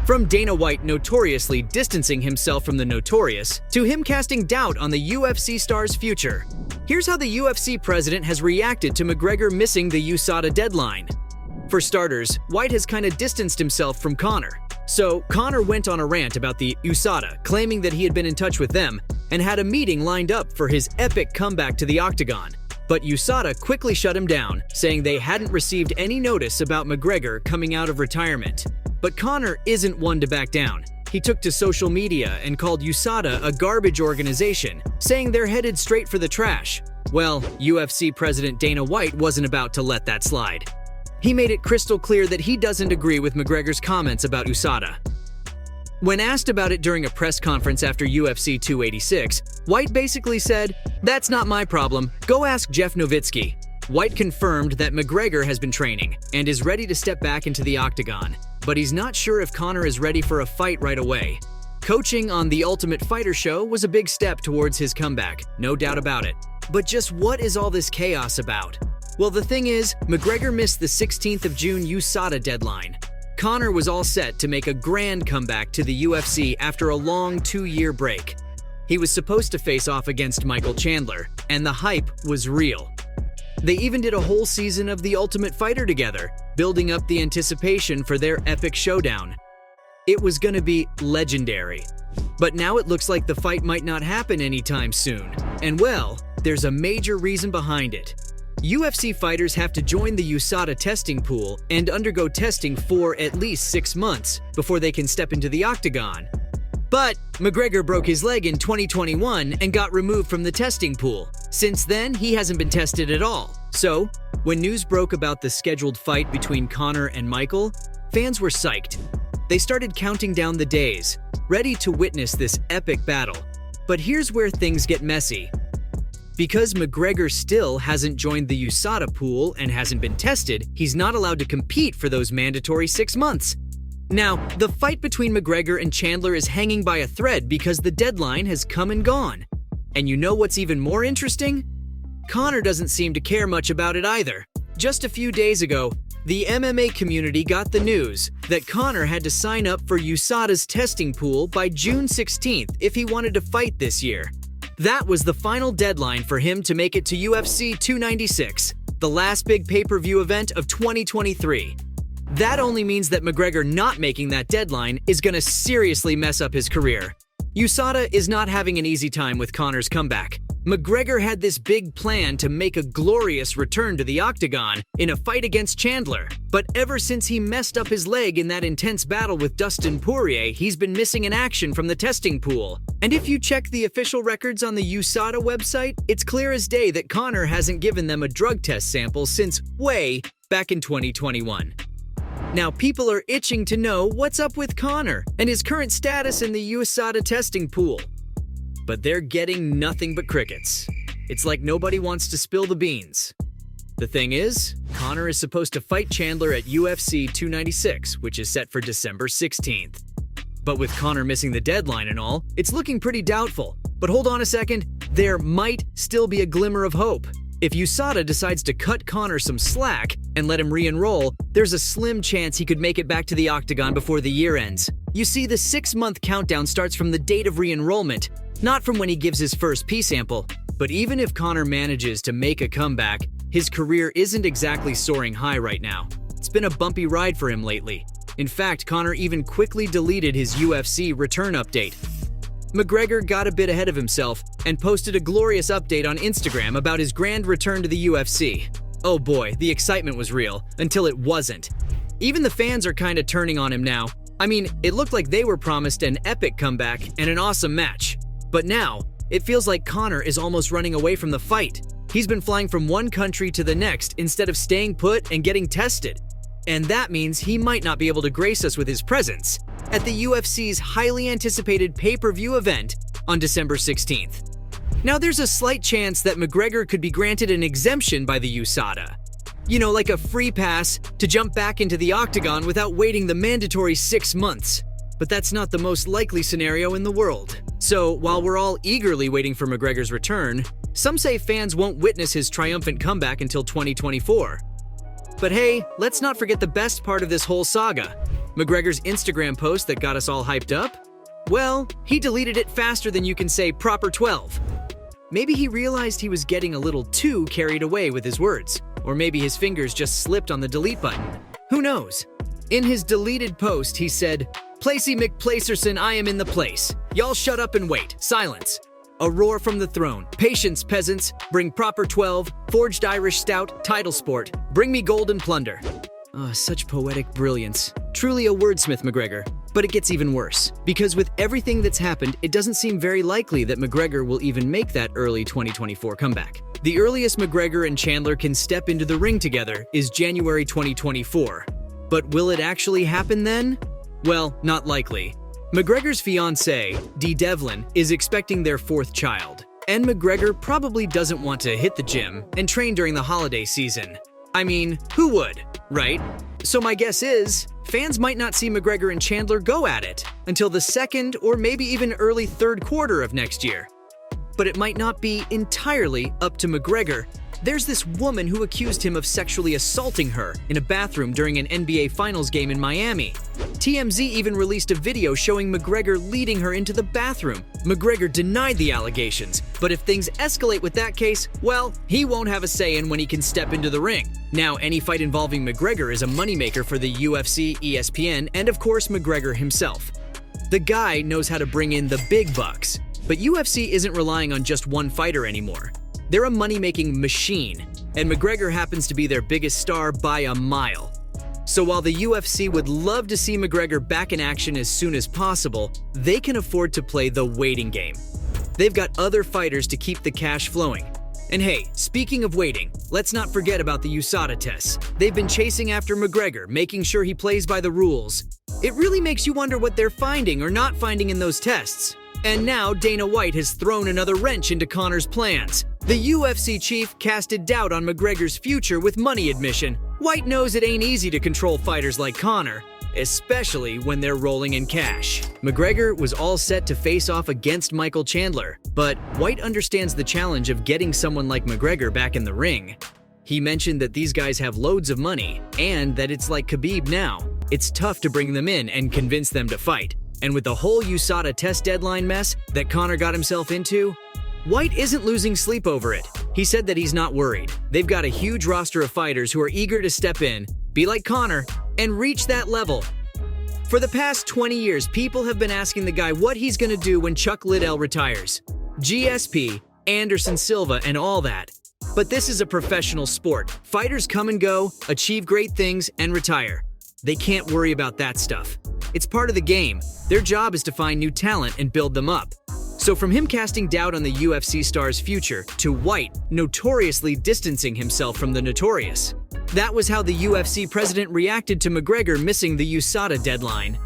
From Dana White notoriously distancing himself from the notorious, to him casting doubt on the UFC star's future. Here's how the UFC president has reacted to McGregor missing the USADA deadline. For starters, White has kinda distanced himself from Conor. So, Conor went on a rant about the USADA, claiming that he had been in touch with them and had a meeting lined up for his epic comeback to the octagon. But USADA quickly shut him down, saying they hadn't received any notice about McGregor coming out of retirement. But Conor isn't one to back down. He took to social media and called USADA a garbage organization, saying they're headed straight for the trash. Well, UFC President Dana White wasn't about to let that slide. He made it crystal clear that he doesn't agree with McGregor's comments about USADA. When asked about it during a press conference after UFC 286, White basically said, "That's not my problem, go ask Jeff Nowitzki." White confirmed that McGregor has been training and is ready to step back into the octagon, but he's not sure if Conor is ready for a fight right away. Coaching on The Ultimate Fighter show was a big step towards his comeback, no doubt about it. But just what is all this chaos about? Well, the thing is, McGregor missed the 16th of June USADA deadline. Conor was all set to make a grand comeback to the UFC after a long 2-year break. He was supposed to face off against Michael Chandler, and the hype was real. They even did a whole season of The Ultimate Fighter together, building up the anticipation for their epic showdown. It was gonna be legendary. But now it looks like the fight might not happen anytime soon. And well, there's a major reason behind it. UFC fighters have to join the USADA testing pool and undergo testing for at least 6 months before they can step into the octagon. But McGregor broke his leg in 2021 and got removed from the testing pool. Since then, he hasn't been tested at all. So, when news broke about the scheduled fight between Conor and Michael, fans were psyched. They started counting down the days, ready to witness this epic battle. But here's where things get messy. Because McGregor still hasn't joined the USADA pool and hasn't been tested, he's not allowed to compete for those mandatory 6 months. Now, the fight between McGregor and Chandler is hanging by a thread because the deadline has come and gone. And you know what's even more interesting? Conor doesn't seem to care much about it either. Just a few days ago, the MMA community got the news that Conor had to sign up for USADA's testing pool by June 16th if he wanted to fight this year. That was the final deadline for him to make it to UFC 296, the last big pay-per-view event of 2023. That only means that McGregor not making that deadline is gonna seriously mess up his career. USADA is not having an easy time with Conor's comeback. McGregor had this big plan to make a glorious return to the octagon in a fight against Chandler. But ever since he messed up his leg in that intense battle with Dustin Poirier, he's been missing in action from the testing pool. And if you check the official records on the USADA website, it's clear as day that Conor hasn't given them a drug test sample since way back in 2021. Now, people are itching to know what's up with Conor and his current status in the USADA testing pool. But they're getting nothing but crickets. It's like nobody wants to spill the beans. The thing is, Conor is supposed to fight Chandler at UFC 296, which is set for December 16th. But with Conor missing the deadline and all, it's looking pretty doubtful. But hold on a second, there might still be a glimmer of hope. If USADA decides to cut Conor some slack and let him re-enroll, there's a slim chance he could make it back to the octagon before the year ends. You see, the 6-month countdown starts from the date of re-enrollment, not from when he gives his first pee sample. But even if Conor manages to make a comeback, his career isn't exactly soaring high right now. It's been a bumpy ride for him lately. In fact, Conor even quickly deleted his UFC return update. McGregor got a bit ahead of himself and posted a glorious update on Instagram about his grand return to the UFC. Oh boy, the excitement was real, until it wasn't. Even the fans are kinda turning on him now. I mean, it looked like they were promised an epic comeback and an awesome match. But now, it feels like Conor is almost running away from the fight. He's been flying from one country to the next instead of staying put and getting tested. And that means he might not be able to grace us with his presence at the UFC's highly anticipated pay-per-view event on December 16th. Now, there's a slight chance that McGregor could be granted an exemption by the USADA. You know, like a free pass to jump back into the octagon without waiting the mandatory 6 months. But that's not the most likely scenario in the world. So, while we're all eagerly waiting for McGregor's return, some say fans won't witness his triumphant comeback until 2024. But hey, let's not forget the best part of this whole saga. McGregor's Instagram post that got us all hyped up? Well, he deleted it faster than you can say proper 12. Maybe he realized he was getting a little too carried away with his words, or maybe his fingers just slipped on the delete button. Who knows? In his deleted post, he said, "Placey McPlacerson, I am in the place. Y'all shut up and wait. Silence. A roar from the throne. Patience, peasants. Bring proper 12. Forged Irish stout. Title sport. Bring me gold and plunder." Such poetic brilliance. Truly a wordsmith, McGregor. But it gets even worse, because with everything that's happened, it doesn't seem very likely that McGregor will even make that early 2024 comeback. The earliest McGregor and Chandler can step into the ring together is January 2024. But will it actually happen then? Well, not likely. McGregor's fiancée, Dee Devlin, is expecting their fourth child, and McGregor probably doesn't want to hit the gym and train during the holiday season. I mean, who would, right? So my guess is, fans might not see McGregor and Chandler go at it until the second or maybe even early third quarter of next year. But it might not be entirely up to McGregor. There's this woman who accused him of sexually assaulting her in a bathroom during an NBA Finals game in Miami. TMZ even released a video showing McGregor leading her into the bathroom. McGregor denied the allegations, but if things escalate with that case, well, he won't have a say in when he can step into the ring. Now, any fight involving McGregor is a moneymaker for the UFC, ESPN, and of course McGregor himself. The guy knows how to bring in the big bucks, but UFC isn't relying on just one fighter anymore. They're a money-making machine, and McGregor happens to be their biggest star by a mile. So while the UFC would love to see McGregor back in action as soon as possible, they can afford to play the waiting game. They've got other fighters to keep the cash flowing. And hey, speaking of waiting, let's not forget about the USADA tests. They've been chasing after McGregor, making sure he plays by the rules. It really makes you wonder what they're finding or not finding in those tests. And now Dana White has thrown another wrench into Conor's plans. The UFC chief casted doubt on McGregor's future with money admission. White knows it ain't easy to control fighters like Conor, especially when they're rolling in cash. McGregor was all set to face off against Michael Chandler, but White understands the challenge of getting someone like McGregor back in the ring. He mentioned that these guys have loads of money, and that it's like Khabib now. It's tough to bring them in and convince them to fight. And with the whole USADA test deadline mess that Conor got himself into, White isn't losing sleep over it. He said that he's not worried. They've got a huge roster of fighters who are eager to step in, be like Conor, and reach that level. For the past 20 years, people have been asking the guy what he's gonna do when Chuck Liddell retires. GSP, Anderson Silva, and all that. But this is a professional sport. Fighters come and go, achieve great things, and retire. They can't worry about that stuff. It's part of the game. Their job is to find new talent and build them up. So from him casting doubt on the UFC star's future to White notoriously distancing himself from the notorious. That was how the UFC president reacted to McGregor missing the USADA deadline.